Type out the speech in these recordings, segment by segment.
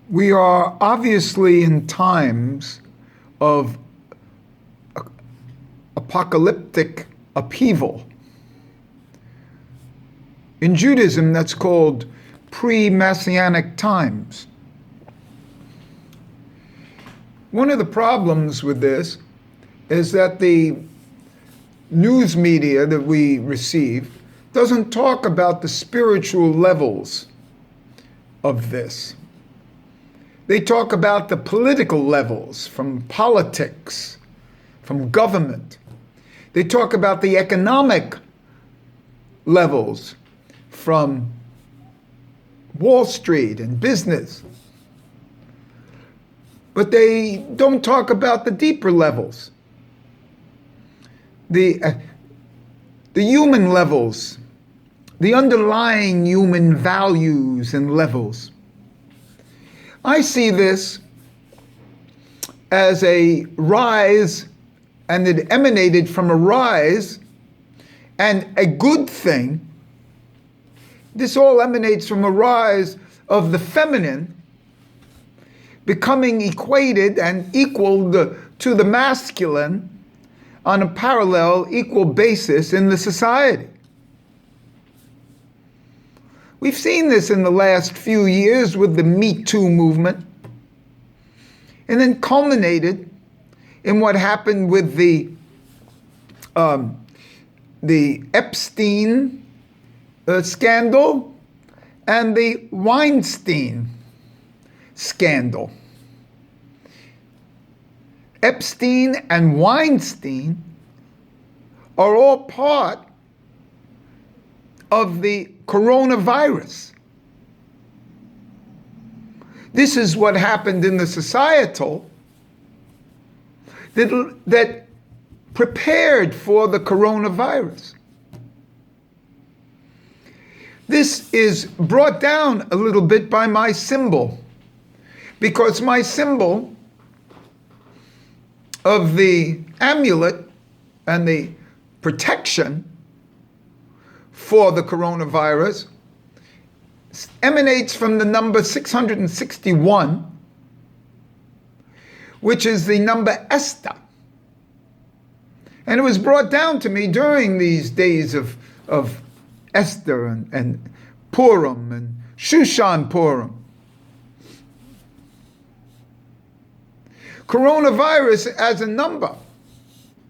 We are obviously in times of apocalyptic upheaval. In Judaism, that's called pre-Messianic times. One of the problems with this is that the news media that we receive doesn't talk about the spiritual levels of this. They talk about the political levels, from politics, from government. They talk about the economic levels, from Wall Street and business. But they don't talk about the deeper levels, the human levels, the underlying human values and levels. I see this as a rise, and it emanated from a rise and a good thing. This all emanates from a rise of the feminine becoming equated and equal to the masculine on a parallel, equal basis in the society. We've seen this in the last few years with the Me Too movement, and then culminated in what happened with the Epstein scandal and the Weinstein scandal. Epstein and Weinstein are all part of the coronavirus. This is what happened in the societal that prepared for the coronavirus. This is brought down a little bit by my symbol, because my symbol of the amulet and the protection for the coronavirus emanates from the number 661, which is the number Esther. And it was brought down to me during these days of Esther and Purim and Shushan Purim. Coronavirus as a number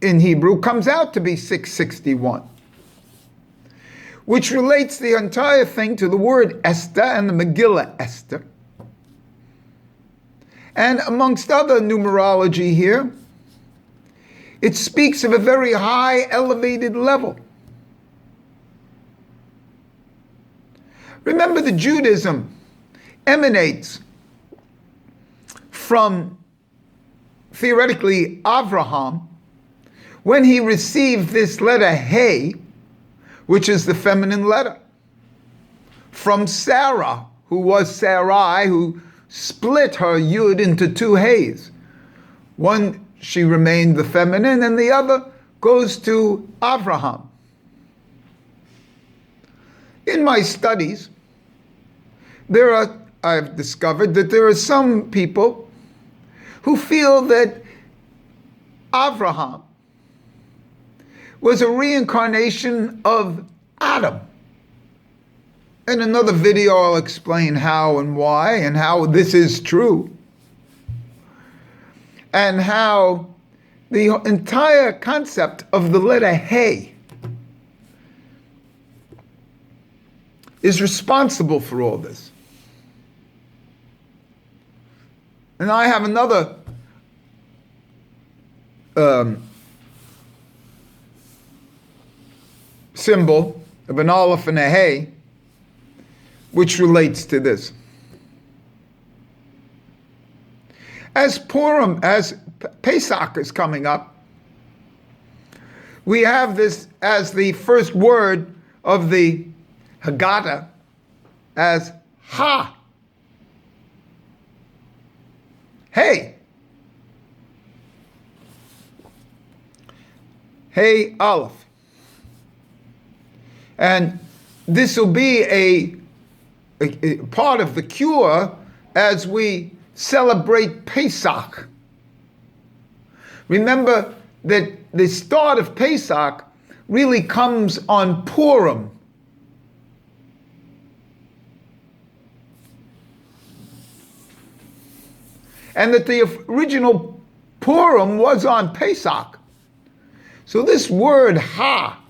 in Hebrew comes out to be 661, which relates the entire thing to the word Esther and the Megillah Esther. And amongst other numerology here, it speaks of a very high, elevated level. Remember, the Judaism emanates from, theoretically, Avraham, when he received this letter Hey, which is the feminine letter, from Sarah, who was Sarai, who split her Yud into two Heys. One, she remained the feminine, and the other goes to Avraham. In my studies, I've discovered that there are some people who feel that Avraham was a reincarnation of Adam. In another video, I'll explain how and why and how this is true, and how the entire concept of the letter Hey is responsible for all this. And I have another symbol of an Aleph and a Hey, which relates to this. As Pesach is coming up, we have this as the first word of the Haggadah as Ha. Hey. Hey Aleph. And this will be a part of the cure as we celebrate Pesach. Remember that the start of Pesach really comes on Purim. And that the original Purim was on Pesach. So this word ha,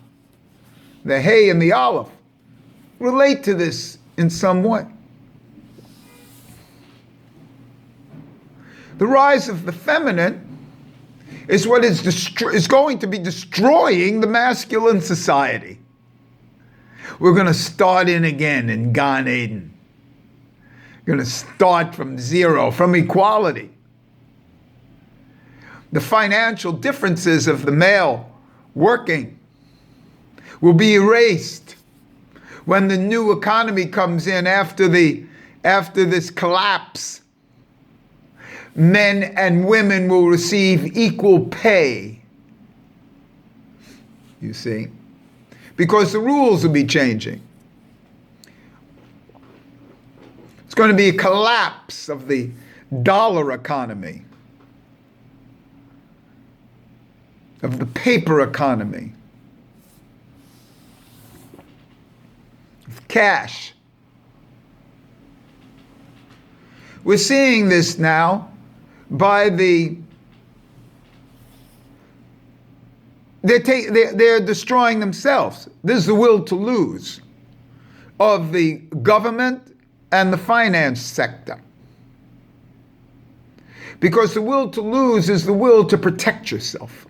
the hay and the aleph, relate to this in some way. The rise of the feminine is what is going to be destroying the masculine society. We're going to start in again in Gan Eden. We're going to start from zero, from equality. The financial differences of the male working will be erased when the new economy comes in after this collapse. Men and women will receive equal pay. You see? Because the rules will be changing. It's going to be a collapse of the dollar economy, of the paper economy, of cash. We're seeing this now by they're destroying themselves. This is the will to lose of the government and the finance sector. Because the will to lose is the will to protect yourself.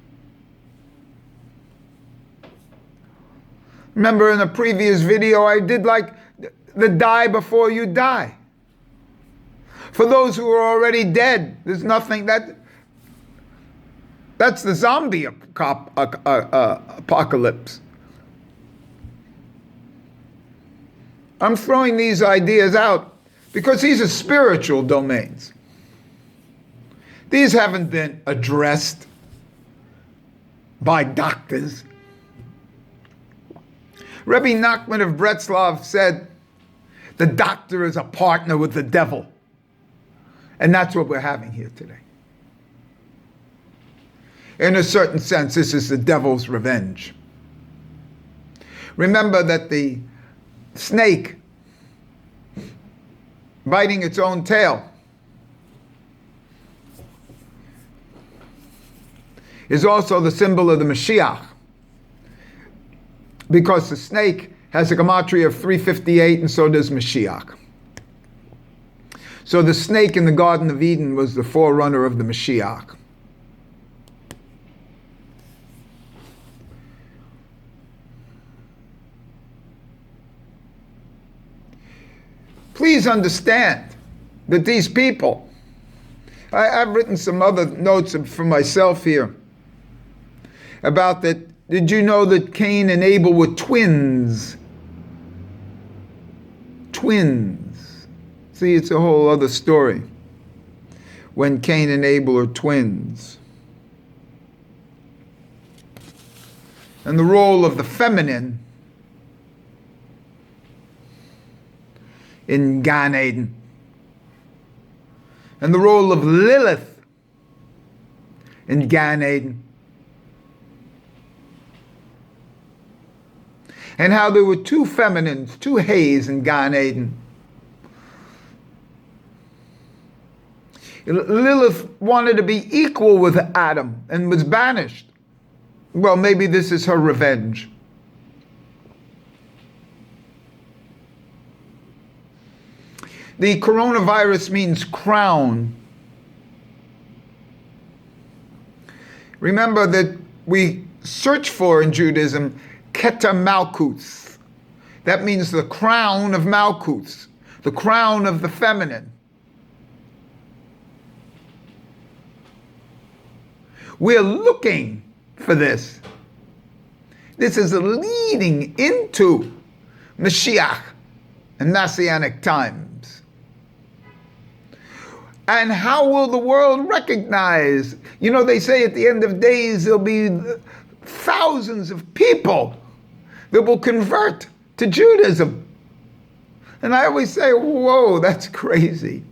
Remember in a previous video I did like the die before you die. For those who are already dead, there's nothing that's the zombie apocalypse. I'm throwing these ideas out because these are spiritual domains. These haven't been addressed by doctors. Rebbe Nachman of Breslov said, the doctor is a partner with the devil. And that's what we're having here today. In a certain sense, this is the devil's revenge. Remember that the snake biting its own tail is also the symbol of the Mashiach, because the snake has a gematria of 358, and so does Mashiach. So the snake in the Garden of Eden was the forerunner of the Mashiach. Please understand that these people, I've written some other notes for myself here about that. Did you know that Cain and Abel were twins? Twins. See, it's a whole other story when Cain and Abel are twins. And the role of the feminine in Gan Eden. And the role of Lilith in Gan Eden. And how there were two feminines, two hays in Gan Eden. Lilith wanted to be equal with Adam and was banished. Well, maybe this is her revenge. The coronavirus means crown. Remember that we search for in Judaism Keter Malkuth. That means the crown of Malkuth, the crown of the feminine. We're looking for this. This is leading into Mashiach and Messianic times. And how will the world recognize? You know, they say at the end of days there'll be thousands of people that will convert to Judaism. And I always say, whoa, that's crazy.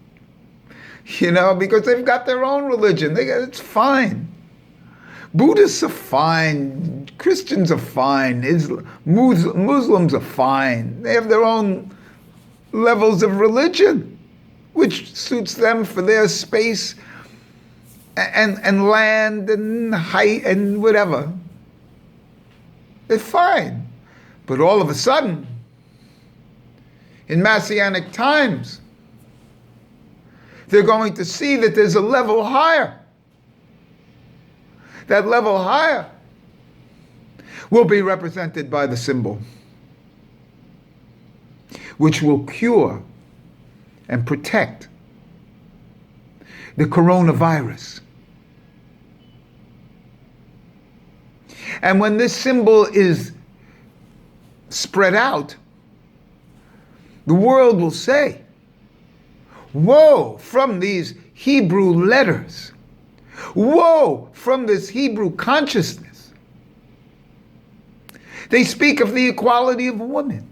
because they've got their own religion. It's fine. Buddhists are fine. Christians are fine. Muslims are fine. They have their own levels of religion, which suits them for their space and land and height and whatever. They're fine. But all of a sudden, in Messianic times, they're going to see that there's a level higher. That level higher will be represented by the symbol, which will cure and protect the coronavirus. And when this symbol is spread out, the world will say, woe from these Hebrew letters. Woe from this Hebrew consciousness. They speak of the equality of women.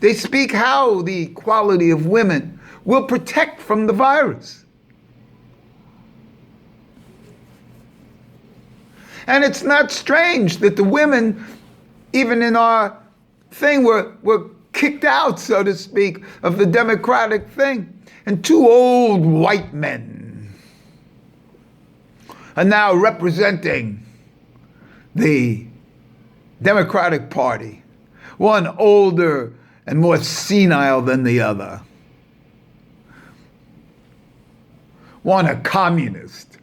They speak how the equality of women will protect from the virus. And it's not strange that the women, even in our thing, were kicked out, so to speak, of the democratic thing. And two old white men are now representing the Democratic Party, one older and more senile than the other. One a communist.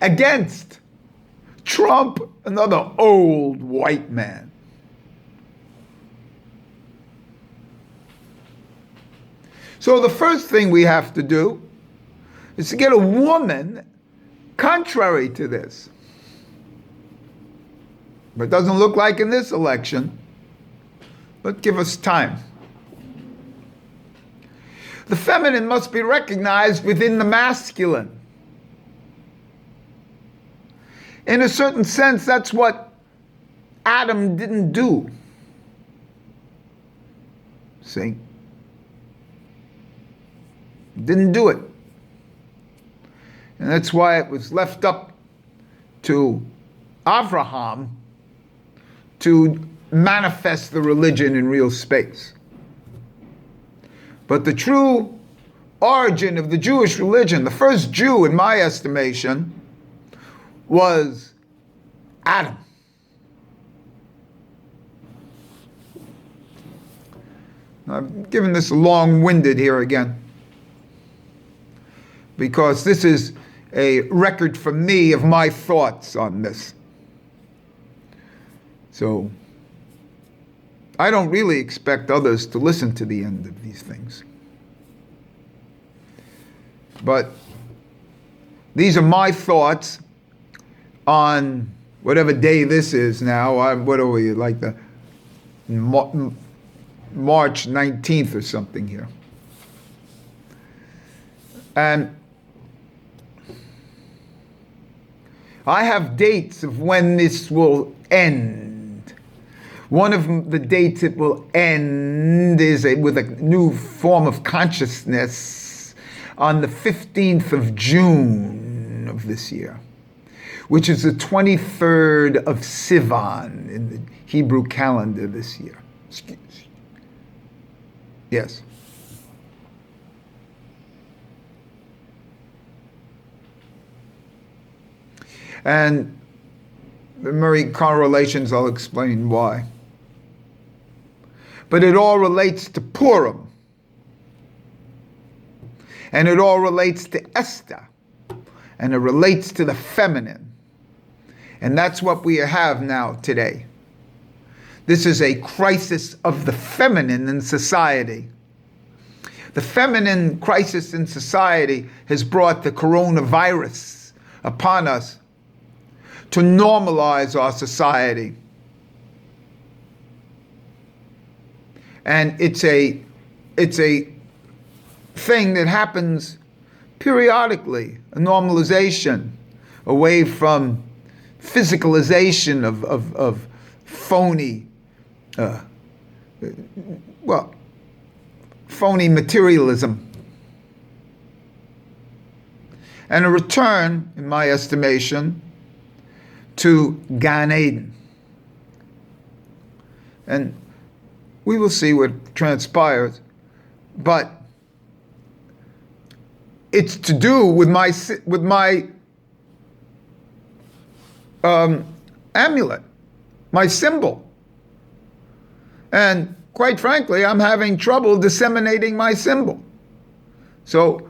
Against Trump, another old white man. So the first thing we have to do is to get a woman contrary to this. But it doesn't look like in this election. But give us time. The feminine must be recognized within the masculine. In a certain sense, that's what Adam didn't do. See? Didn't do it. And that's why it was left up to Abraham to manifest the religion in real space. But the true origin of the Jewish religion, the first Jew, in my estimation, was Adam. I've given this long-winded here again, because this is a record for me of my thoughts on this. So I don't really expect others to listen to the end of these things. But these are my thoughts on whatever day this is now. What are we, like the March 19th or something here. And I have dates of when this will end. One of the dates it will end is with a new form of consciousness on the 15th of June of this year, which is the 23rd of Sivan in the Hebrew calendar this year. Yes. And the very correlations, I'll explain why. But it all relates to Purim. And it all relates to Esther. And it relates to the feminine. And that's what we have now today. This is a crisis of the feminine in society. The feminine crisis in society has brought the coronavirus upon us to normalize our society. And it's a thing that happens periodically, a normalization away from physicalization of phony, phony materialism. and a return, in my estimation, to Gan Eden. And we will see what transpires, but it's to do with my amulet, my symbol. And quite frankly, I'm having trouble disseminating my symbol. So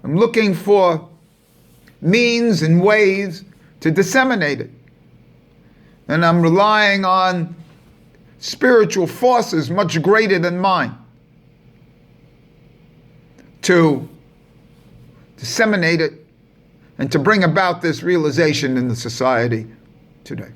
I'm looking for means and ways to disseminate it. And I'm relying on spiritual forces much greater than mine to disseminate it and to bring about this realization in the society today.